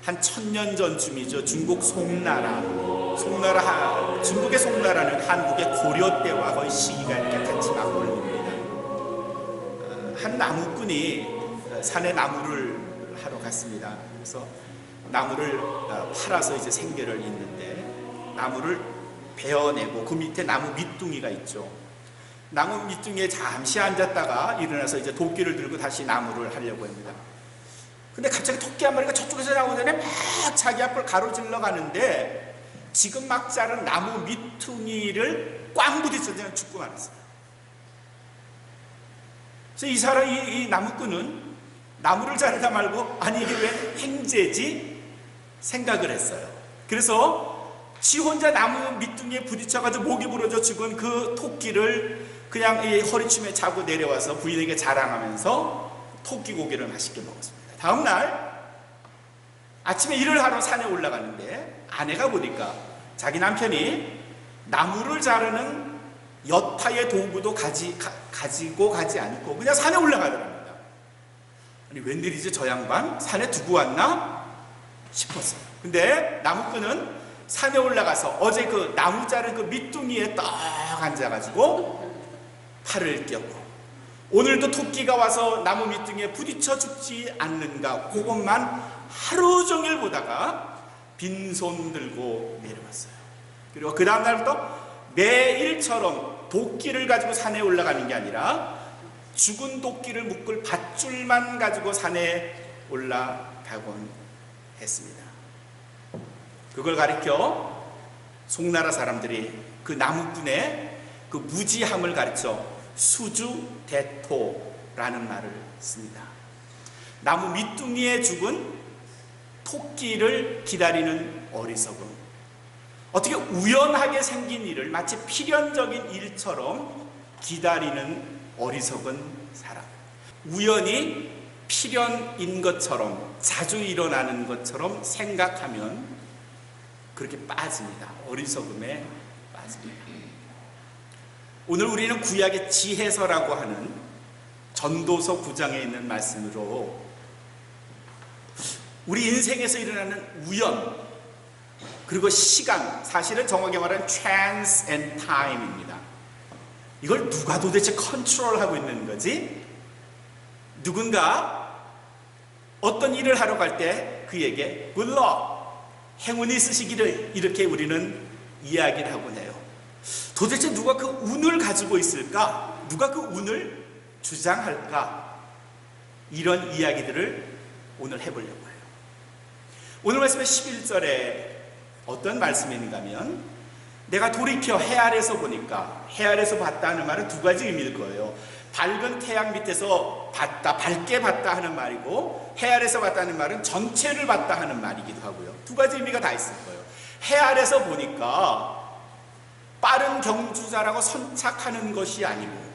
한 1000년 전쯤이죠. 중국의 송나라는 한국의 고려 때와 거의 시기가 이렇게 같이 맞물립니다. 한 나무꾼이 산에 나무를 하러 갔습니다. 그래서 나무를 팔아서 이제 생계를 잇는데, 나무를 베어내고 그 밑에 나무 밑둥이가 있죠. 나무 밑둥이에 잠시 앉았다가 일어나서 이제 도끼를 들고 다시 나무를 하려고 합니다. 근데 갑자기 토끼 한 마리가 저쪽에서 나오더니 막 자기 앞을 가로질러 가는데, 지금 막 자른 나무 밑둥이를 꽝 부딪혀서 죽고 말았어요. 그래서 이 나무꾼은 나무를 자르다 말고, 아니 이게 왜 행제지? 생각을 했어요. 그래서 지 혼자 나무 밑둥이에 부딪혀가지고 목이 부러져 죽은 그 토끼를 그냥 이 허리춤에 차고 내려와서 부인에게 자랑하면서 토끼 고기를 맛있게 먹었습니다. 다음날 아침에 일을 하러 산에 올라가는데, 아내가 보니까 자기 남편이 나무를 자르는 여타의 도구도 가지고 가지 않고 그냥 산에 올라가더랍니다. 아니 웬일이지, 저 양반 산에 두고 왔나 싶었어요. 근데 나무꾼은 산에 올라가서 어제 그 나무 자른 그 밑둥이에 딱 앉아가지고 팔을 껴고, 오늘도 토끼가 와서 나무 밑둥이에 부딪혀 죽지 않는가, 그것만 하루 종일 보다가 빈손 들고 내려왔어요. 그리고 그 다음날부터 매일처럼 도끼를 가지고 산에 올라가는 게 아니라 죽은 도끼를 묶을 밧줄만 가지고 산에 올라가곤 했습니다. 그걸 가리켜 송나라 사람들이 그 나무꾼의 그 무지함을 가르쳐 수주대토라는 말을 씁니다. 나무 밑둥이에 죽은 토끼를 기다리는 어리석음, 어떻게 우연하게 생긴 일을 마치 필연적인 일처럼 기다리는 어리석은 사람, 우연히 필연인 것처럼 자주 일어나는 것처럼 생각하면 그렇게 빠집니다. 어리석음에 빠집니다. 오늘 우리는 구약의 지혜서라고 하는 전도서 9장에 있는 말씀으로 우리 인생에서 일어나는 우연, 그리고 시간, 사실은 정확히 말하면 chance and time입니다. 이걸 누가 도대체 컨트롤하고 있는 거지? 누군가 어떤 일을 하러 갈 때 그에게 good luck, 행운이 있으시기를, 이렇게 우리는 이야기를 하곤 해요. 도대체 누가 그 운을 가지고 있을까? 누가 그 운을 주장할까? 이런 이야기들을 오늘 해보려고 해요. 오늘 말씀의 11절에 어떤 말씀이 있는가 하면, 내가 돌이켜 해 아래서 보니까, 해 아래서 봤다 하는 말은 두 가지 의미일 거예요. 밝은 태양 밑에서 봤다, 밝게 봤다 하는 말이고, 해 아래서 봤다는 말은 전체를 봤다 하는 말이기도 하고요. 두 가지 의미가 다 있을 거예요. 해 아래서 보니까 빠른 경주자라고 선착하는 것이 아니고,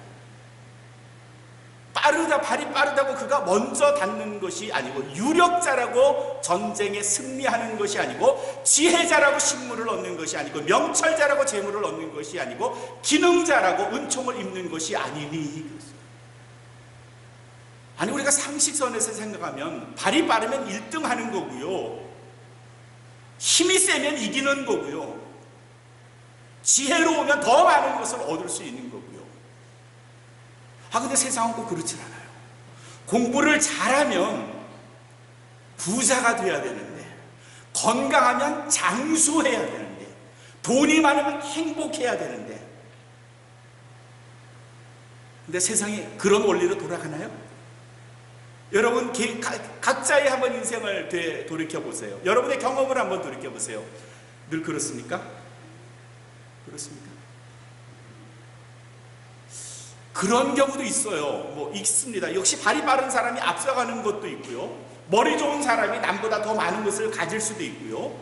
발이 빠르다고 그가 먼저 닿는 것이 아니고, 유력자라고 전쟁에 승리하는 것이 아니고, 지혜자라고 식물을 얻는 것이 아니고, 명철자라고 재물을 얻는 것이 아니고, 기능자라고 은총을 입는 것이 아니니. 아니, 우리가 상식선에서 생각하면 발이 빠르면 1등 하는 거고요, 힘이 세면 이기는 거고요, 지혜로우면 더 많은 것을 얻을 수 있는 거고요. 근데 세상은 꼭 그렇진 않아요. 공부를 잘하면 부자가 돼야 되는데, 건강하면 장수해야 되는데, 돈이 많으면 행복해야 되는데, 근데 세상이 그런 원리로 돌아가나요? 여러분 각자의 한번 인생을 돌이켜보세요. 여러분의 경험을 한번 돌이켜보세요. 늘 그렇습니까? 그렇습니까? 그런 경우도 있어요. 있습니다. 역시 발이 빠른 사람이 앞서가는 것도 있고요, 머리 좋은 사람이 남보다 더 많은 것을 가질 수도 있고요,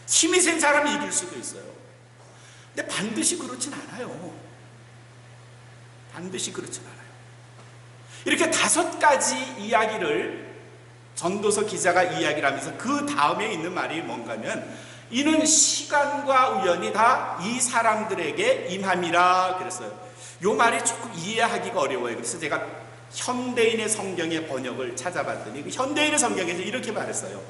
힘이 센 사람이 이길 수도 있어요. 근데 반드시 그렇진 않아요. 반드시 그렇진 않아요. 이렇게 5가지 이야기를 전도서 기자가 이야기를 하면서 그 다음에 있는 말이 뭔가 하면, 이는 시간과 우연이 다 이 사람들에게 임함이라 그랬어요. 이 말이 조금 이해하기가 어려워요. 그래서 제가 현대인의 성경의 번역을 찾아봤더니 그 현대인의 성경에서 이렇게 말했어요.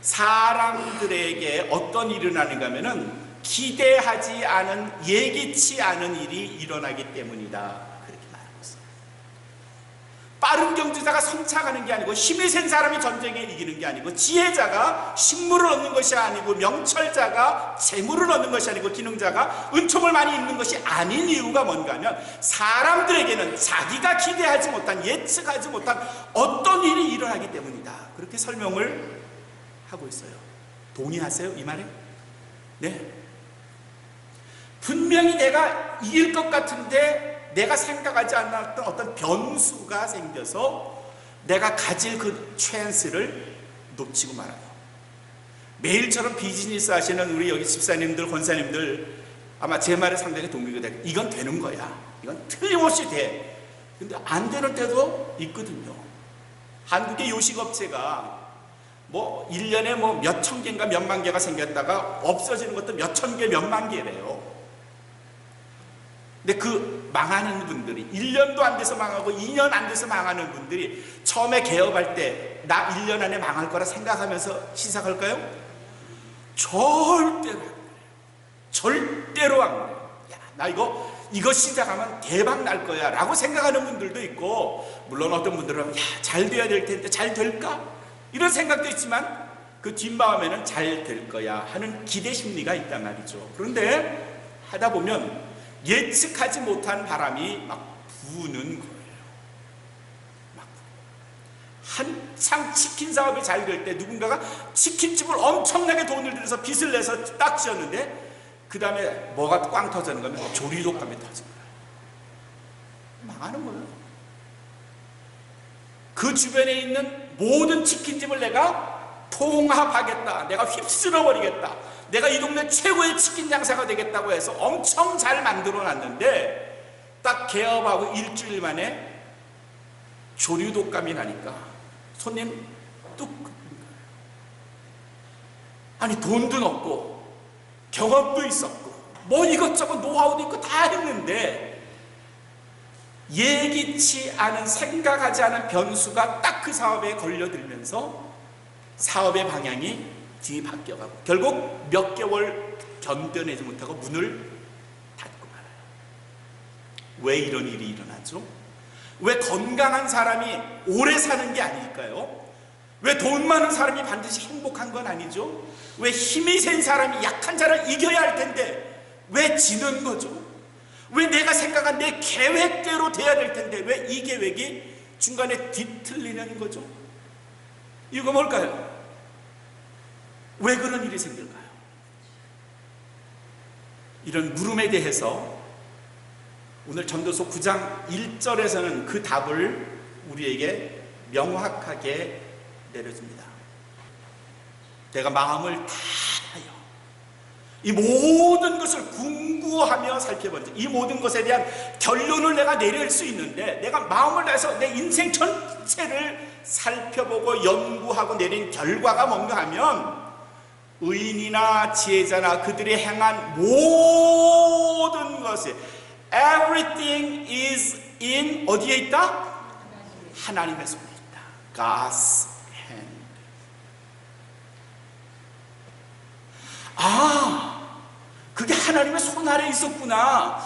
사람들에게 어떤 일이 일어나는가 하면은 기대하지 않은, 예기치 않은 일이 일어나기 때문이다, 그렇게 말하고 있어요. 빠른 경주자가 성착하는 게 아니고, 힘이 센 사람이 전쟁에 이기는 게 아니고, 지혜자가 식물을 얻는 것이 아니고, 명철자가 재물을 얻는 것이 아니고, 기능자가 은총을 많이 입는 것이 아닌 이유가 뭔가 하면, 사람들에게는 자기가 기대하지 못한, 예측하지 못한 어떤 일이 일어나기 때문이다, 그렇게 설명을 하고 있어요. 동의하세요, 이 말에? 네. 분명히 내가 이길 것 같은데 내가 생각하지 않았던 어떤 변수가 생겨서 내가 가질 그 찬스를 놓치고 말아요. 매일처럼 비즈니스 하시는 우리 여기 집사님들, 권사님들 아마 제 말에 상당히 동의가 돼요. 이건 되는 거야. 이건 틀림없이 돼. 근데 안 되는 때도 있거든요. 한국의 요식업체가 뭐 1년에 뭐 몇천 개인가 몇만 개가 생겼다가 없어지는 것도 몇천 개, 몇만 개래요. 근데 그 망하는 분들이 1년도 안 돼서 망하고 2년 안 돼서 망하는 분들이 처음에 개업할 때 나 1년 안에 망할 거라 생각하면서 시작할까요? 절대로 안 그래요. 절대로 안 그래요. 야, 나 이거 시작하면 대박 날 거야 라고 생각하는 분들도 있고, 물론 어떤 분들은 야, 잘 돼야 될 텐데 잘 될까? 이런 생각도 있지만 그 뒷마음에는 잘 될 거야 하는 기대 심리가 있단 말이죠. 그런데 하다 보면 예측하지 못한 바람이 막 부는 거예요. 막 한창 치킨 사업이 잘 될 때 누군가가 치킨집을 엄청나게 돈을 들여서 빚을 내서 딱 지었는데 그 다음에 뭐가 꽝 터지는 거면 조리독감이 터진 거예요. 망하는 거예요. 그 주변에 있는 모든 치킨집을 내가 통합하겠다, 내가 휩쓸어 버리겠다, 내가 이 동네 최고의 치킨 장사가 되겠다고 해서 엄청 잘 만들어 놨는데 딱 개업하고 일주일 만에 조류독감이 나니까 손님 뚝, 아니 돈도 넣고 경험도 있었고 뭐 이것저것 노하우도 있고 다 했는데 예기치 않은, 생각하지 않은 변수가 딱 그 사업에 걸려들면서 사업의 방향이 뒤바뀌어가고 결국 몇 개월 견뎌내지 못하고 문을 닫고 말아요. 왜 이런 일이 일어나죠? 왜 건강한 사람이 오래 사는 게 아닐까요? 왜 돈 많은 사람이 반드시 행복한 건 아니죠? 왜 힘이 센 사람이 약한 자를 이겨야 할 텐데 왜 지는 거죠? 왜 내가 생각한 내 계획대로 돼야 될 텐데 왜 이 계획이 중간에 뒤틀리는 거죠? 이거 뭘까요? 왜 그런 일이 생길까요? 이런 물음에 대해서 오늘 전도서 9장 1절에서는 그 답을 우리에게 명확하게 내려줍니다. 내가 마음을 다하여 이 모든 것을 궁구하며 살펴본 이 모든 것에 대한 결론을 내가 내릴 수 있는데, 내가 마음을 다해서 내 인생 전체를 살펴보고 연구하고 내린 결과가 뭔가 하면 의인이나 지혜자나 그들이 행한 모든 것이 everything is in 어디에 있다? 하나님의 손에 있다. God's hand. 그게 하나님의 손 아래 있었구나.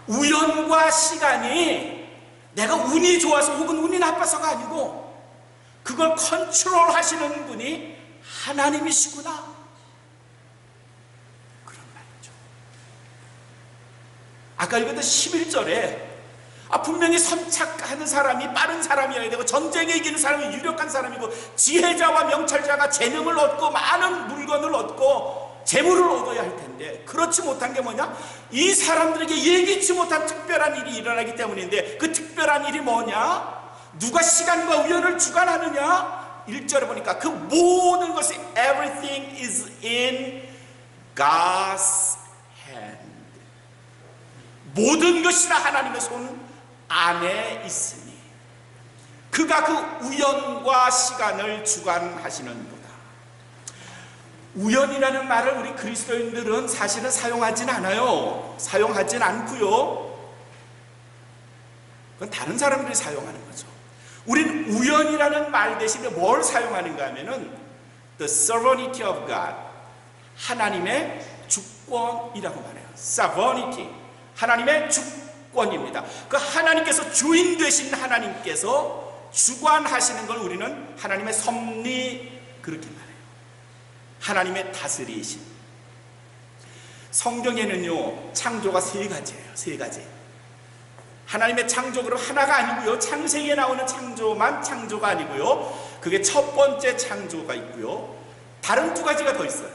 우연과 시간이 내가 운이 좋아서 혹은 운이 나빠서가 아니고 그걸 컨트롤 하시는 분이 하나님이시구나, 그런 말이죠. 아까 읽었던 11절에 분명히 선착하는 사람이 빠른 사람이어야 되고 전쟁에 이기는 사람이 유력한 사람이고 지혜자와 명철자가 재능을 얻고 많은 물건을 얻고 재물을 얻어야 할 텐데 그렇지 못한 게 뭐냐? 이 사람들에게 예기치 못한 특별한 일이 일어나기 때문인데 그 특별한 일이 뭐냐? 누가 시간과 우연을 주관하느냐? 1절에 보니까 그 모든 것이 everything is in God's hand. 모든 것이 다 하나님의 손 안에 있으니 그가 그 우연과 시간을 주관하시는 거다. 우연이라는 말을 우리 그리스도인들은 사실은 사용하진 않아요. 사용하진 않고요. 그건 다른 사람들이 사용하는 거죠. 우린 우연이라는 말 대신에 뭘 사용하는가 하면은 the sovereignty of God, 하나님의 주권이라고 말해요. sovereignty, 하나님의 주권입니다. 그 하나님께서 주인 되신 하나님께서 주관하시는 걸 우리는 하나님의 섭리 그렇게 말해요. 하나님의 다스리심. 성경에는요 창조가 세 가지예요. 세 가지. 하나님의 창조가 하나가 아니고요, 창세기에 나오는 창조만 창조가 아니고요, 그게 첫 번째 창조가 있고요, 다른 두 가지가 더 있어요.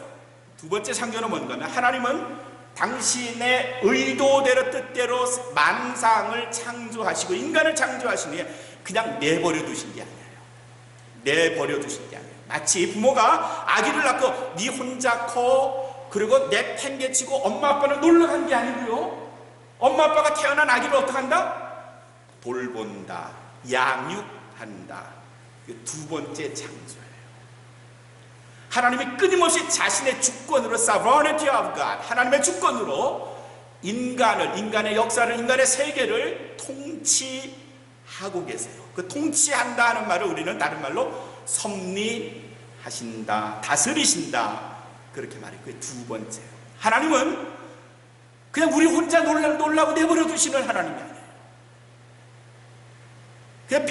두 번째 창조는 뭔가 하면 하나님은 당신의 의도대로 뜻대로 만상을 창조하시고 인간을 창조하시니 그냥 내버려 두신 게 아니에요. 내버려 두신 게 아니에요. 마치 부모가 아기를 낳고 네 혼자 커 그리고 내팽개치고 엄마 아빠는 놀러 간 게 아니고요, 엄마 아빠가 태어난 아기를 어떻게 한다? 돌본다, 양육한다. 두 번째 창조예요. 하나님이 끊임없이 자신의 주권으로 sovereignty of God, 하나님의 주권으로 인간의 역사를, 인간의 세계를 통치하고 계세요. 그 통치한다 하는 말을 우리는 다른 말로 섭리하신다, 다스리신다 그렇게 말해요. 그게 두 번째예요. 하나님은 그냥 우리 혼자 놀라고 내버려 두시는 하나님이 아니에요. 그냥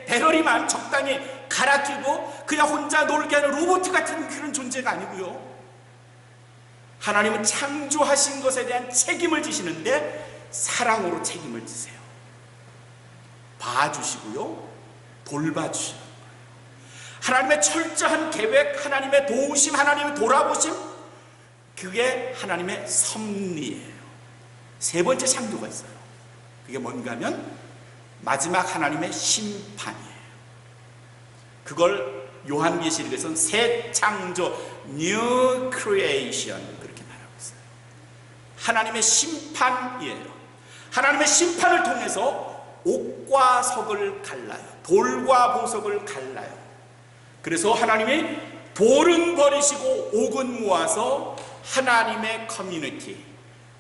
배럴이만 적당히 갈아 끼고 그냥 혼자 놀게 하는 로봇 같은 그런 존재가 아니고요, 하나님은 창조하신 것에 대한 책임을 지시는데 사랑으로 책임을 지세요. 봐주시고요, 돌봐주시는 거예요. 하나님의 철저한 계획, 하나님의 도우심, 하나님의 돌아보심, 그게 하나님의 섭리예요. 세 번째 창조가 있어요. 그게 뭔가 하면 마지막 하나님의 심판이에요. 그걸 요한계시록에서는 새 창조, New Creation 그렇게 말하고 있어요. 하나님의 심판이에요. 하나님의 심판을 통해서 옥과 석을 갈라요. 돌과 보석을 갈라요. 그래서 하나님이 돌은 버리시고 옥은 모아서 하나님의 커뮤니티,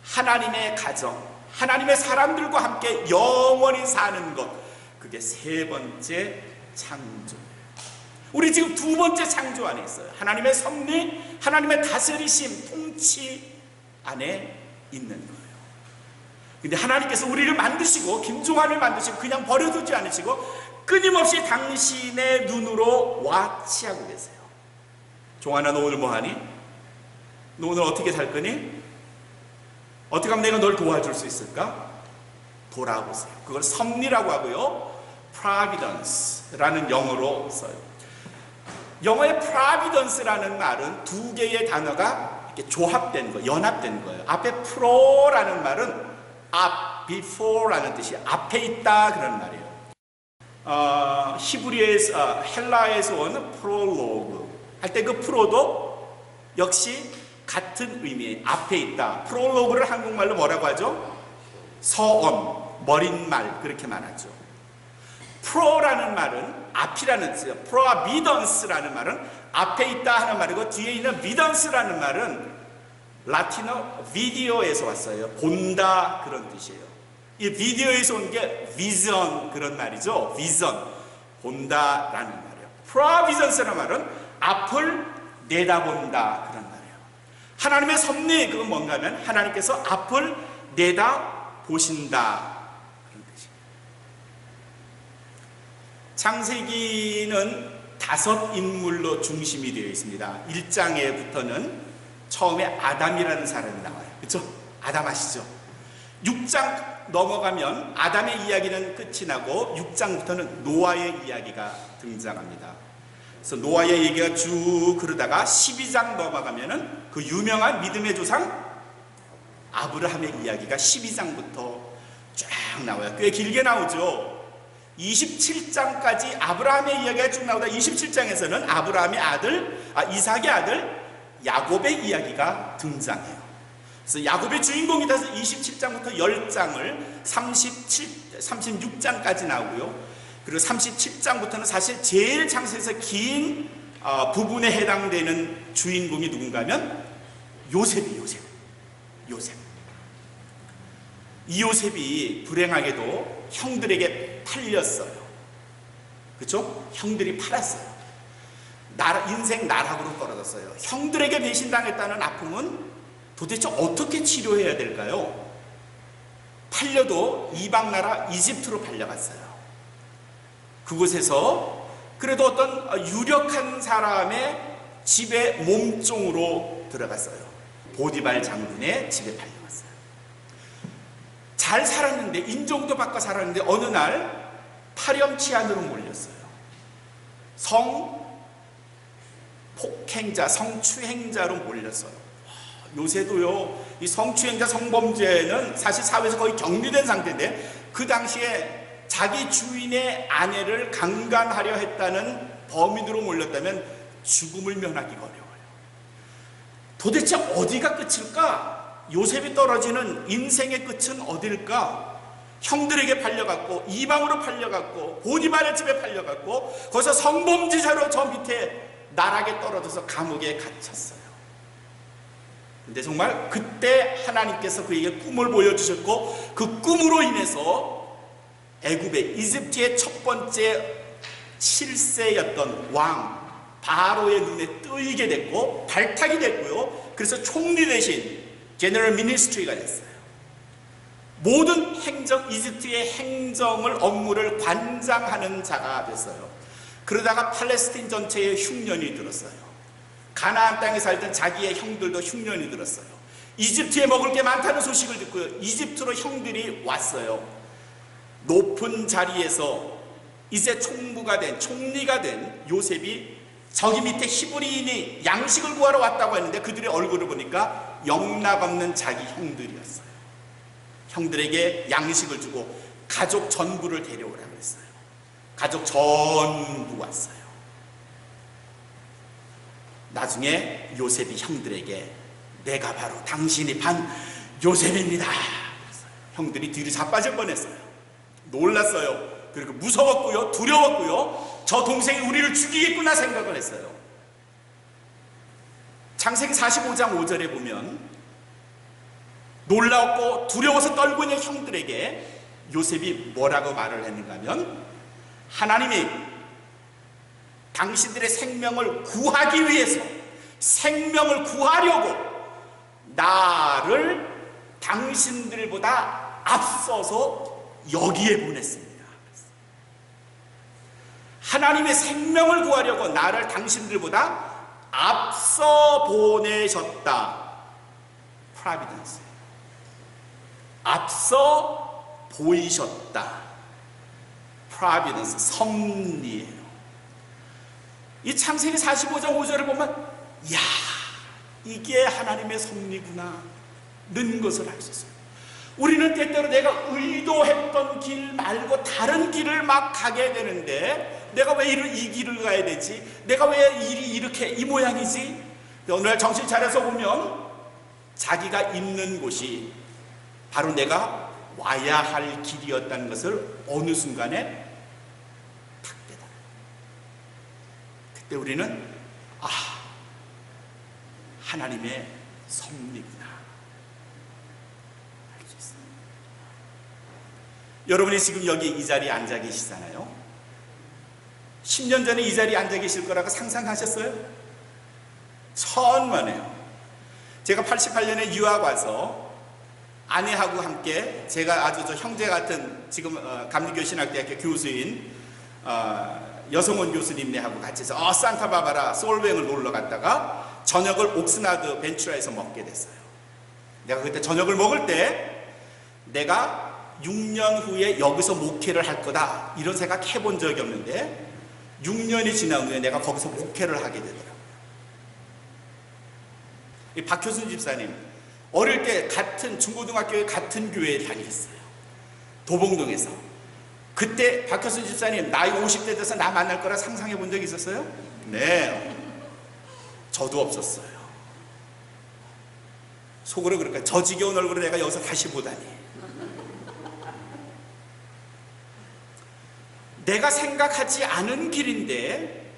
하나님의 가정, 하나님의 사람들과 함께 영원히 사는 것, 그게 세 번째 창조예요. 우리 지금 두 번째 창조 안에 있어요. 하나님의 섭리, 하나님의 다스리심, 통치 안에 있는 거예요. 근데 하나님께서 우리를 만드시고 김종환을 만드시고 그냥 버려두지 않으시고 끊임없이 당신의 눈으로 와치하고 계세요. 종환아, 너 오늘 뭐하니? 너 오늘 어떻게 살 거니? 어떻게 하면 내가 널 도와줄 수 있을까? 돌아보세요. 그걸 섭리라고 하고요, providence라는 영어로 써요. 영어의 providence라는 말은 두 개의 단어가 이렇게 조합된 거, 연합된 거예요. 앞에 pro라는 말은 앞, before라는 뜻이 앞에 있다 그런 말이에요. 히브리에서, 헬라에서 온 prologue 할 때 그 프로도 역시 같은 의미의 앞에 있다. 프롤로그를 한국말로 뭐라고 하죠? 서원, 머릿말 그렇게 말하죠. 프로라는 말은 앞이라는 뜻이에요. providence라는 말은 앞에 있다 하는 말이고, 뒤에 있는 vidence라는 말은 라틴어 비디오에서 왔어요. 본다 그런 뜻이에요. 이 비디오에서 온 게 vision 그런 말이죠. vision, 본다라는 말이에요. providence라는 말은 앞을 내다본다 그런 말이에요. 하나님의 섭리, 그건 뭔가 하면 하나님께서 앞을 내다보신다 그런 뜻입니다. 창세기는 5 인물로 중심이 되어 있습니다. 1장에부터는 처음에 아담이라는 사람이 나와요. 그렇죠? 아담 아시죠? 6장 넘어가면 아담의 이야기는 끝이 나고 6장부터는 노아의 이야기가 등장합니다. 그래서 노아의 얘기가 쭉 그러다가 12장 넘어가면은 그 유명한 믿음의 조상 아브라함의 이야기가 12장부터 쫙 나와요. 꽤 길게 나오죠. 27장까지 아브라함의 이야기가 쭉 나오다 27장에서는 아브라함의 아들, 이삭의 아들 야곱의 이야기가 등장해요. 그래서 야곱의 주인공이 돼서 27장부터 10장을 36장까지 나오고요. 그리고 37장부터는 사실 제일 창세에서 긴 부분에 해당되는 주인공이 누군가 하면 요셉이 요셉. 이 요셉이 불행하게도 형들에게 팔렸어요. 그렇죠? 형들이 팔았어요. 인생 나락으로 떨어졌어요. 형들에게 배신당했다는 아픔은 도대체 어떻게 치료해야 될까요? 팔려도 이방 나라 이집트로 팔려갔어요. 그곳에서 그래도 어떤 유력한 사람의 집에 몸종으로 들어갔어요. 보디발 장군의 집에 팔려갔어요. 잘 살았는데, 인종도 바꿔 살았는데 어느 날 파렴치한으로 몰렸어요. 성폭행자, 성추행자로 몰렸어요. 요새도요, 이 성추행자, 성범죄는 사실 사회에서 거의 격리된 상태인데, 그 당시에 자기 주인의 아내를 강간하려 했다는 범인으로 몰렸다면 죽음을 면하기가 어려워요. 도대체 어디가 끝일까? 요셉이 떨어지는 인생의 끝은 어딜까? 형들에게 팔려갔고, 이방으로 팔려갔고, 보디발의 집에 팔려갔고, 거기서 성범죄자로 저 밑에 나락에 떨어져서 감옥에 갇혔어요. 근데 정말 그때 하나님께서 그에게 꿈을 보여주셨고, 그 꿈으로 인해서 애굽의, 이집트의 첫 번째 7세였던 왕 바로의 눈에 뜨이게 됐고 발탁이 됐고요. 그래서 총리 대신 제너럴 미니스트리가 됐어요. 모든 행정, 이집트의 행정을, 업무를 관장하는 자가 됐어요. 그러다가 팔레스틴 전체에 흉년이 들었어요. 가나안 땅에 살던 자기의 형들도 흉년이 들었어요. 이집트에 먹을 게 많다는 소식을 듣고요, 이집트로 형들이 왔어요. 높은 자리에서 이제 총리가 된 요셉이 저기 밑에 히브리인이 양식을 구하러 왔다고 했는데, 그들의 얼굴을 보니까 영락없는 자기 형들이었어요. 형들에게 양식을 주고 가족 전부를 데려오라고 했어요. 가족 전부 왔어요. 나중에 요셉이 형들에게 내가 바로 당신이 반 요셉입니다. 형들이 뒤로 자빠질 뻔했어요. 놀랐어요. 그리고 무서웠고요, 두려웠고요, 저 동생이 우리를 죽이겠구나 생각을 했어요. 창세기 45장 5절에 보면 놀라웠고 두려워서 떨고 있는 형들에게 요셉이 뭐라고 말을 했는가 하면, 하나님이 당신들의 생명을 구하기 위해서, 생명을 구하려고 나를 당신들보다 앞서서 여기에 보냈습니다. 하나님의 생명을 구하려고 나를 당신들보다 앞서 보내셨다. 프라비던스. 앞서 보이셨다. 프라비던스. 섭리예요. 이 창세기 45장 5절을 보면, 야, 이게 하나님의 섭리구나 는 것을 알 수 있어요. 우리는 때때로 내가 의도했던 길 말고 다른 길을 막 가게 되는데, 내가 왜 이 길을 가야 되지? 내가 왜 일이 이렇게 이 모양이지? 오늘 정신 차려서 보면 자기가 있는 곳이 바로 내가 와야 할 길이었다는 것을 어느 순간에 탁 깨달아요. 그때 우리는 하나님의 섭리구나. 여러분이 지금 여기 이 자리에 앉아 계시잖아요. 10년 전에 이 자리에 앉아 계실 거라고 상상하셨어요? 천만에요. 제가 88년에 유학 와서 아내하고 함께, 제가 아주 저 형제 같은 지금 감리교신학대학교 교수인 여성원 교수님네하고 같이 해서 산타바바라 솔뱅을 놀러 갔다가 저녁을 옥스나드 벤츄라에서 먹게 됐어요. 내가 그때 저녁을 먹을 때 내가 6년 후에 여기서 목회를 할 거다 이런 생각 해본 적이 없는데, 6년이 지난 후에 내가 거기서 목회를 하게 되더라고요. 이 박효순 집사님 어릴 때 같은 중고등학교에 같은 교회에 다녔어요. 도봉동에서. 그때 박효순 집사님 나이 50대 돼서 나 만날 거라 상상해 본 적이 있었어요? 네, 저도 없었어요. 속으로 그럴까요? 저 지겨운 얼굴을 내가 여기서 다시 보다니. 내가 생각하지 않은 길인데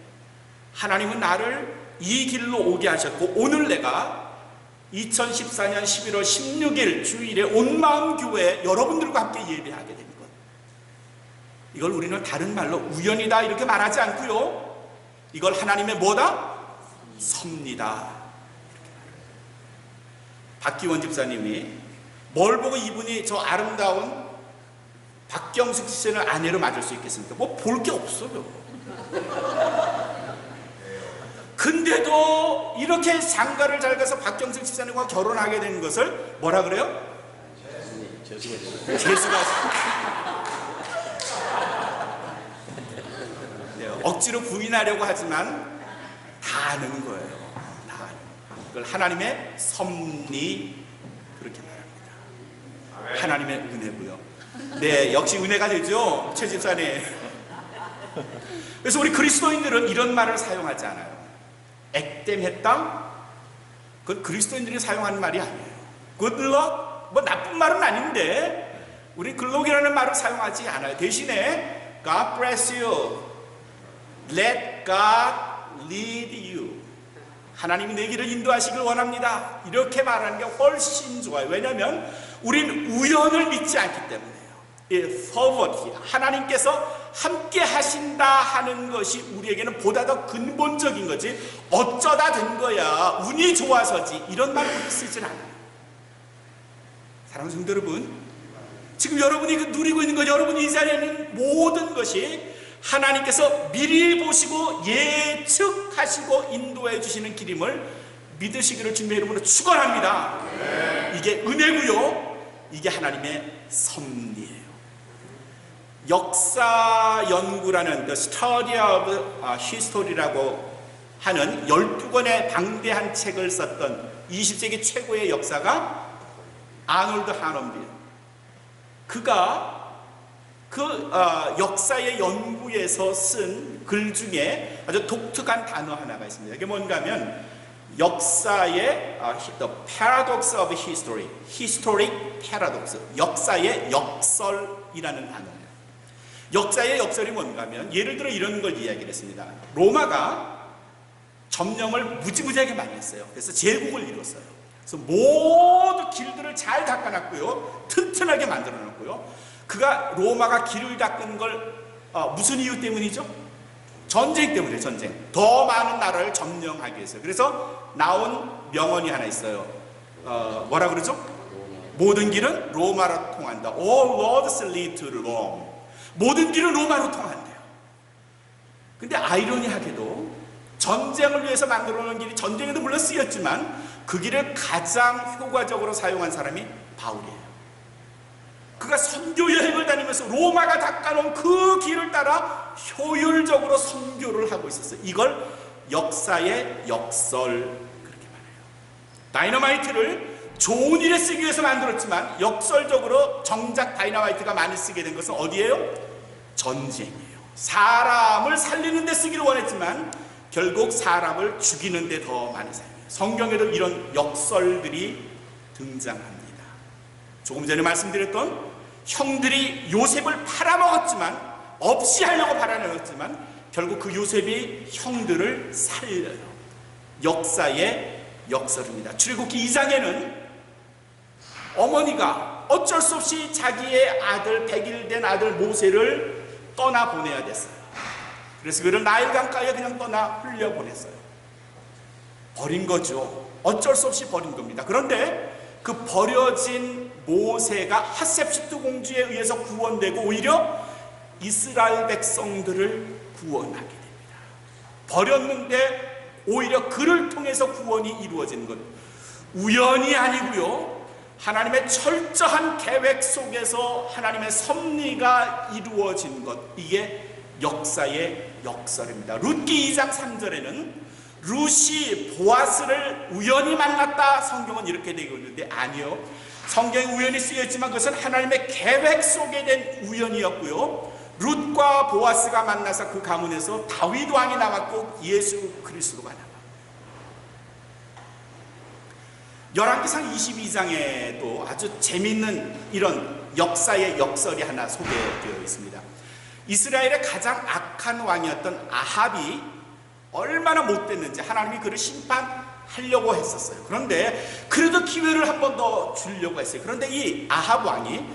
하나님은 나를 이 길로 오게 하셨고, 오늘 내가 2014년 11월 16일 주일에 온마음 교회 여러분들과 함께 예배하게 된 것, 이걸 우리는 다른 말로 우연이다 이렇게 말하지 않고요, 이걸 하나님의 뭐다? 섭니다. 박기원 집사님이 뭘 보고 이분이 저 아름다운 박경숙 씨를 아내로 맞을 수 있겠습니까? 뭐 볼 게 없어요. 근데도 이렇게 장가를 잘 가서 박경숙 집사님과 결혼하게 된 것을 뭐라 그래요? 재수가 네, 억지로 부인하려고 하지만 다 아는 거예요. 다 아는 거예요. 그걸 하나님의 섭리 그렇게 말합니다. 하나님의 은혜고요. 네, 역시 은혜가 되죠, 최 집사님. 그래서 우리 그리스도인들은 이런 말을 사용하지 않아요. 액땜했다? 그건 그리스도인들이 사용하는 말이 아니에요. good luck? 뭐 나쁜 말은 아닌데 우리 글록이라는 말을 사용하지 않아요. 대신에 God bless you, let God lead you, 하나님이 내 길을 인도하시길 원합니다, 이렇게 말하는 게 훨씬 좋아요. 왜냐하면 우린 우연을 믿지 않기 때문에요. forward, 하나님께서 함께 하신다 하는 것이 우리에게는 보다 더 근본적인 거지, 어쩌다 된 거야, 운이 좋아서지, 이런 말을 쓰질 않아요. 사랑하는 성도 여러분, 지금 여러분이 누리고 있는 것, 여러분이 이 자리에 있는 모든 것이 하나님께서 미리 보시고 예측하시고 인도해 주시는 길임을 믿으시기를 주님의 이름으로 축원합니다. 이게 은혜고요, 이게 하나님의 섭리예요. 역사 연구라는 The Study of History라고 하는 12권의 방대한 책을 썼던 20세기 최고의 역사가 아놀드 하넘빌, 그가 그 역사의 연구에서 쓴 글 중에 아주 독특한 단어 하나가 있습니다. 이게 뭔가 하면 역사의 The Paradox of History, Historic Paradox, 역사의 역설이라는 단어예요. 역사의 역설이 뭔가 하면 예를 들어 이런 걸 이야기를 했습니다. 로마가 점령을 무지무지하게 많이 했어요. 그래서 제국을 이뤘어요. 그래서 모두 길들을 잘 닦아놨고요, 튼튼하게 만들어놨고요. 그가 로마가 길을 닦은 걸 무슨 이유 때문이죠? 전쟁 때문에. 전쟁. 더 많은 나라를 점령하기 위해서. 그래서 나온 명언이 하나 있어요. 뭐라 그러죠? 모든 길은 로마로 통한다. All roads lead to Rome. 모든 길은 로마로 통한대요. 근데 아이러니하게도 전쟁을 위해서 만들어 놓은 길이 전쟁에도 물론 쓰였지만 그 길을 가장 효과적으로 사용한 사람이 바울이에요. 그가 선교 여행을 다니면서 로마가 닦아놓은 그 길을 따라 효율적으로 선교를 하고 있었어요. 이걸 역사의 역설 그렇게 말해요. 다이너마이트를 좋은 일에 쓰기 위해서 만들었지만 역설적으로 정작 다이너마이트가 많이 쓰게 된 것은 어디예요? 전쟁이에요. 사람을 살리는 데 쓰기를 원했지만 결국 사람을 죽이는 데 더 많이 사용해요. 성경에도 이런 역설들이 등장합니다. 조금 전에 말씀드렸던 형들이 요셉을 팔아먹었지만, 없이 하려고 팔아먹었지만 결국 그 요셉이 형들을 살려요. 역사의 역설입니다. 출애굽기 2장에는 어머니가 어쩔 수 없이 자기의 아들, 100일 된 아들 모세를 떠나보내야 됐어요. 그래서 그를 나일 강가에 그냥 떠나 흘려보냈어요. 버린 거죠. 어쩔 수 없이 버린 겁니다. 그런데 그 버려진 모세가 핫셉시트 공주에 의해서 구원되고 오히려 이스라엘 백성들을 구원하게 됩니다. 버렸는데 오히려 그를 통해서 구원이 이루어지는 것, 우연이 아니고요, 하나님의 철저한 계획 속에서 하나님의 섭리가 이루어진 것, 이게 역사의 역설입니다. 룻기 2장 3절에는 룻이 보아스를 우연히 만났다, 성경은 이렇게 되고 있는데 아니요, 성경에 우연히 쓰여있지만 그것은 하나님의 계획 속에 된 우연이었고요, 룻과 보아스가 만나서 그 가문에서 다윗 왕이 나왔고 예수 그리스도가 나왔습니다. 열왕기상 22장에도 아주 재미있는 이런 역사의 역설이 하나 소개되어 있습니다. 이스라엘의 가장 악한 왕이었던 아합이 얼마나 못됐는지 하나님이 그를 심판하려고 했었어요. 그런데 그래도 기회를 한 번 더 주려고 했어요. 그런데 이 아합 왕이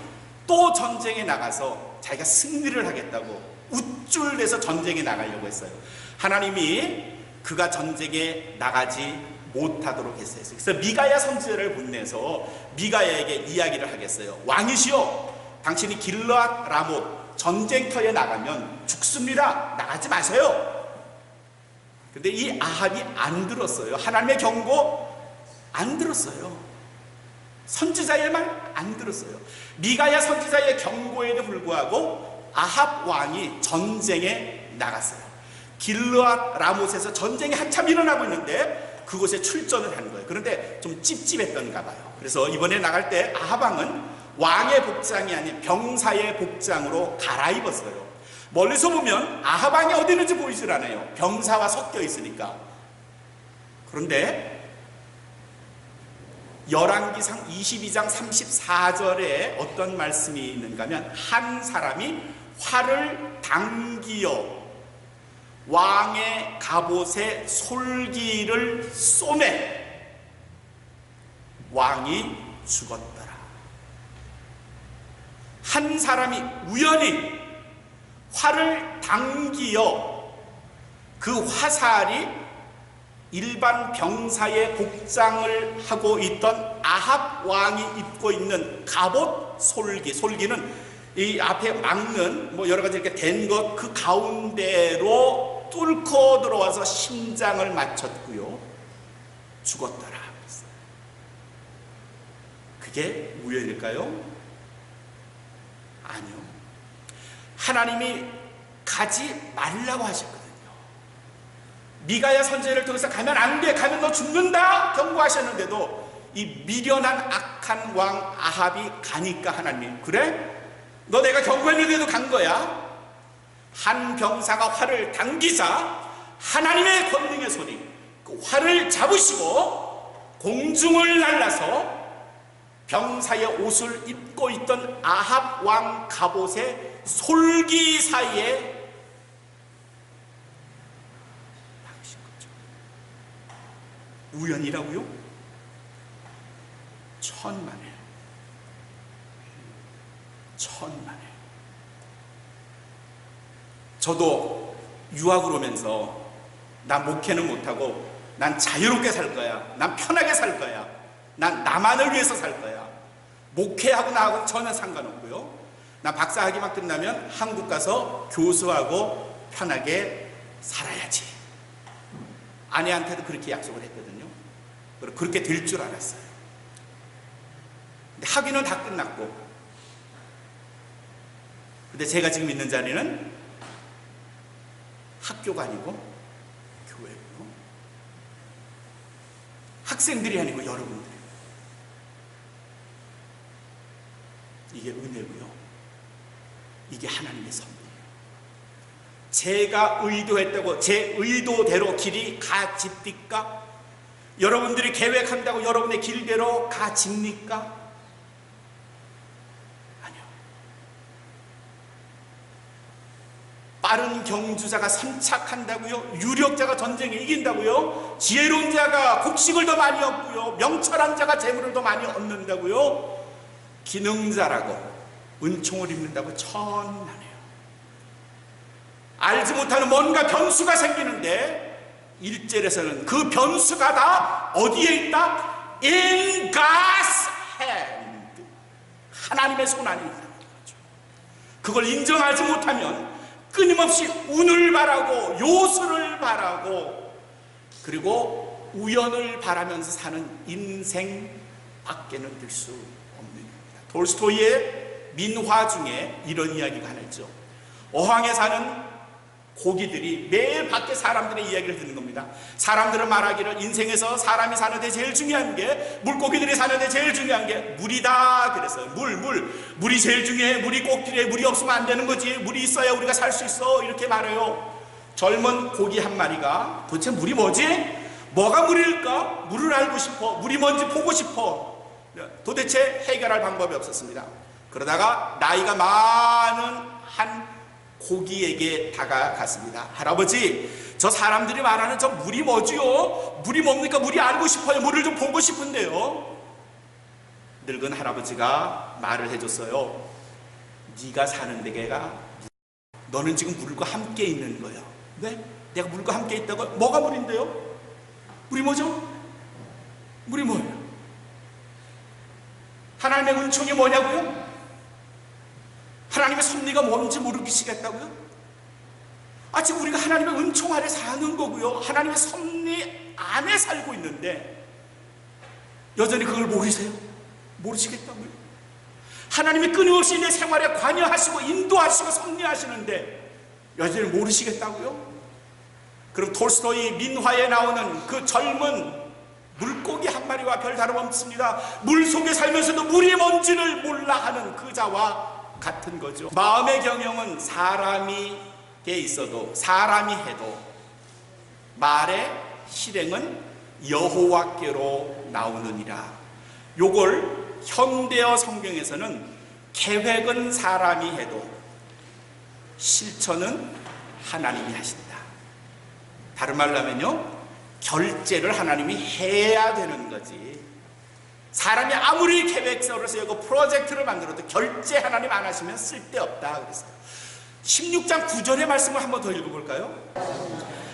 또 전쟁에 나가서 자기가 승리를 하겠다고 우쭐대서 전쟁에 나가려고 했어요. 하나님이 그가 전쟁에 나가지 못하도록 했어요. 그래서 미가야 선지자를 보내서 미가야에게 이야기를 하겠어요. 왕이시여, 당신이 길르앗 라못 전쟁터에 나가면 죽습니다. 나가지 마세요. 근데 이 아합이 안 들었어요. 하나님의 경고 안 들었어요. 선지자의 말 안 들었어요. 미가야 선지자의 경고에도 불구하고 아합 왕이 전쟁에 나갔어요. 길르앗 라못에서 전쟁이 한참 일어나고 있는데 그곳에 출전을 한 거예요. 그런데 좀 찝찝했던가 봐요. 그래서 이번에 나갈 때 아합 왕은 왕의 복장이 아닌 병사의 복장으로 갈아입었어요. 멀리서 보면 아합 왕이 어디 있는지 보이질 않아요. 병사와 섞여 있으니까. 그런데 열왕기상 22장 34절에 어떤 말씀이 있는가 하면 한 사람이 활을 당기어 왕의 갑옷에 솔기를 쏘매 왕이 죽었더라. 한 사람이 우연히 활을 당기어 그 화살이 일반 병사의 복장을 하고 있던 아합 왕이 입고 있는 갑옷 솔기, 솔기는 이 앞에 막는 뭐 여러 가지 이렇게 된 것 그 가운데로 뚫고 들어와서 심장을 맞췄고요. 죽었더라. 그게 우연일까요? 아니요. 하나님이 가지 말라고 하셨거든요. 미가야 선지자를 통해서 가면 안 돼, 가면 너 죽는다 경고하셨는데도 이 미련한 악한 왕 아합이 가니까 하나님, 그래? 너 내가 경고했는데도 간 거야? 한 병사가 활을 당기자 하나님의 권능의 손이 그 활을 잡으시고 공중을 날라서 병사의 옷을 입고 있던 아합 왕 갑옷의 솔기 사이에 우연이라고요? 천만에. 저도 유학을 오면서 난 목회는 못하고 난 자유롭게 살 거야, 난 편하게 살 거야, 난 나만을 위해서 살 거야, 목회하고 나하고 전혀 상관없고요, 난 박사학위 막 끝나면 한국 가서 교수하고 편하게 살아야지. 아내한테도 그렇게 약속을 했거든요. 그렇게 될 줄 알았어요. 근데 학위는 다 끝났고, 근데 제가 지금 있는 자리는 학교가 아니고 교회고요. 학생들이 아니고 여러분들. 이게 은혜고요. 이게 하나님의 선물이에요. 제가 의도했다고 제 의도대로 길이 가집니까? 여러분들이 계획한다고 여러분의 길대로 가집니까? 아니요. 빠른 경주자가 선착한다고요? 유력자가 전쟁에 이긴다고요? 지혜로운 자가 곡식을 더 많이 얻고요, 명철한 자가 재물을 더 많이 얻는다고요? 기능자라고 은총을 입는다고 천만에요. 알지 못하는 뭔가 변수가 생기는데 1절에서는 그 변수가 다 어디에 있다? In God's hand. 하나님의 손 안에 있다는 거죠. 그걸 인정하지 못하면 끊임없이 운을 바라고 요술을 바라고 그리고 우연을 바라면서 사는 인생밖에는 될 수 없는 겁니다. 돌스토이의 민화 중에 이런 이야기가 하나 있죠. 어항에 사는 고기들이 매일 밖에 사람들의 이야기를 듣는 겁니다. 사람들은 말하기를 인생에서 사람이 사는데 제일 중요한 게, 물고기들이 사는데 제일 중요한 게 물이다 그랬어요. 물이 제일 중요해. 물이 꼭 필요해. 물이 없으면 안 되는 거지. 물이 있어야 우리가 살 수 있어. 이렇게 말해요. 젊은 고기 한 마리가 도대체 물이 뭐지? 뭐가 물일까? 물을 알고 싶어. 물이 뭔지 보고 싶어. 도대체 해결할 방법이 없었습니다. 그러다가 나이가 많은 한 고기에게 다가갔습니다. 할아버지, 저 사람들이 말하는 저 물이 뭐지요? 물이 뭡니까? 물이 알고 싶어요. 물을 좀 보고 싶은데요. 늙은 할아버지가 말을 해줬어요. 네가 사는 데가 너는 지금 물과 함께 있는 거예요. 네? 내가 물과 함께 있다고? 뭐가 물인데요? 물이 뭐죠? 물이 뭐예요? 하나님의 은총이 뭐냐고요? 하나님의 섭리가 뭔지 모르시겠다고요? 지금 우리가 하나님의 은총 아래 사는 거고요. 하나님의 섭리 안에 살고 있는데 여전히 그걸 모르세요? 모르시겠다고요? 하나님이 끊임없이 내 생활에 관여하시고 인도하시고 섭리하시는데 여전히 모르시겠다고요? 그럼 톨스토이 민화에 나오는 그 젊은 물고기 한 마리와 별 다름없습니다. 물 속에 살면서도 물이 뭔지를 몰라 하는 그 자와 같은 거죠. 마음의 경영은 사람이 있어도 사람이 해도 말의 실행은 여호와께로 나오느니라. 요걸 현대어 성경에서는 계획은 사람이 해도 실천은 하나님이 하신다. 다른 말로 하면요, 결제를 하나님이 해야 되는 거지. 사람이 아무리 계획서를 쓰고 프로젝트를 만들어도 결제 하나님 안 하시면 쓸데없다 그랬어요. 16장 9절의 말씀을 한번 더 읽어볼까요?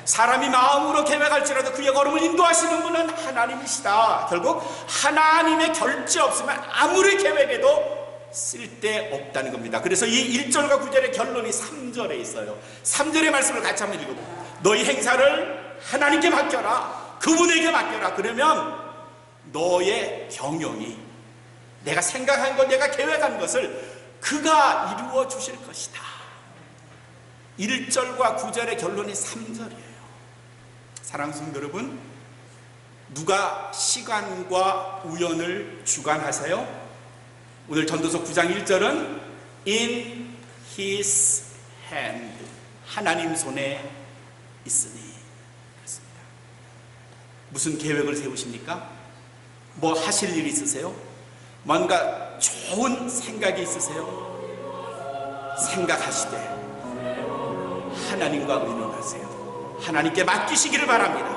사람이 마음으로 계획할지라도 그의 걸음을 인도하시는 분은 하나님이시다. 결국 하나님의 결제 없으면 아무리 계획해도 쓸데없다는 겁니다. 그래서 이 1절과 9절의 결론이 3절에 있어요. 3절의 말씀을 같이 한번 읽어볼까요? 너희 행사를 하나님께 맡겨라. 그분에게 맡겨라. 그러면 너의 경영이 내가 생각한 것, 내가 계획한 것을 그가 이루어 주실 것이다. 1절과 9절의 결론이 3절이에요. 사랑하는 성도 여러분, 누가 시간과 우연을 주관하세요? 오늘 전도서 9장 1절은 In His hand, 하나님 손에 있으니. 그렇습니다. 무슨 계획을 세우십니까? 뭐 하실 일이 있으세요? 뭔가 좋은 생각이 있으세요? 생각하시되 하나님과 의논하세요. 하나님께 맡기시기를 바랍니다.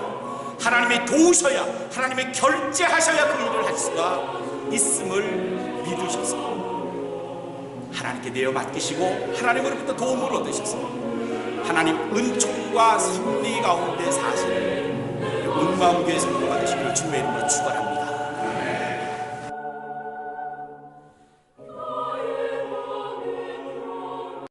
하나님이 도우셔야, 하나님이 결제하셔야 그 일을 할 수가 있음을 믿으셔서 하나님께 내어 맡기시고 하나님으로부터 도움을 얻으셔서 하나님 은총과 섭리 가운데 사시는 온마음교회 성도가 되시기를 주의 이름으로 축원합니다.